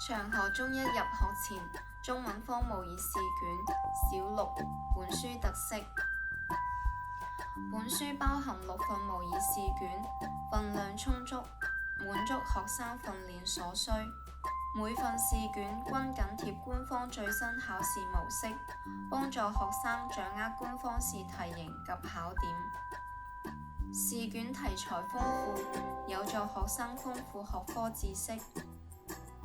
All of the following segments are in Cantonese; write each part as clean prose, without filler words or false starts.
上學中一入學前，中文科模擬試卷小6本書特色。本書包含6份模擬試卷，份量充足，滿足學生訓練所需。每份試卷均緊貼官方最新考試模式，幫助學生掌握官方試題型及考點。試卷題材豐富，有助學生豐富學科知識。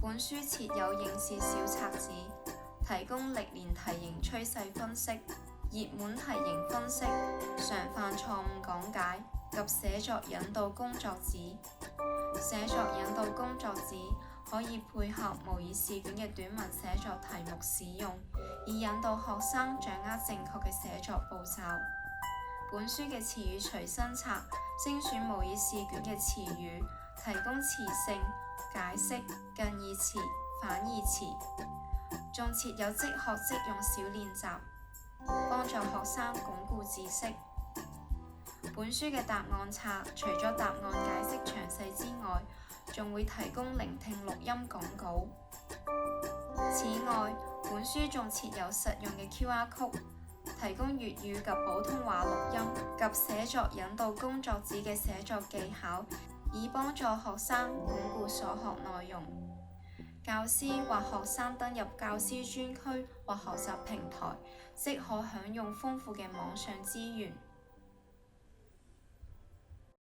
本書設有應試小冊子，提供歷年題型趨勢分析、熱門題型分析、常犯錯誤講解及寫作引導工作紙。寫作引導工作紙可以配合模擬試卷嘅短文寫作題目使用，以引導學生掌握正確嘅寫作步驟。本書嘅詞語隨身冊精選模擬試卷嘅詞語，提供詞性、解釋、近義詞、反義詞，仲設有即學即用小練習，幫助學生鞏固知識。本書嘅答案冊除咗答案解釋詳細之外，仲會提供聆聽錄音講稿。此外，本書仲設有實用嘅 QR Code， 提供粵語及普通話錄音及寫作引導工作紙嘅寫作技巧，以幫助學生鞏固所學內容。教師或學生登入教師專區或學習平台，即可享用豐富嘅網上資源。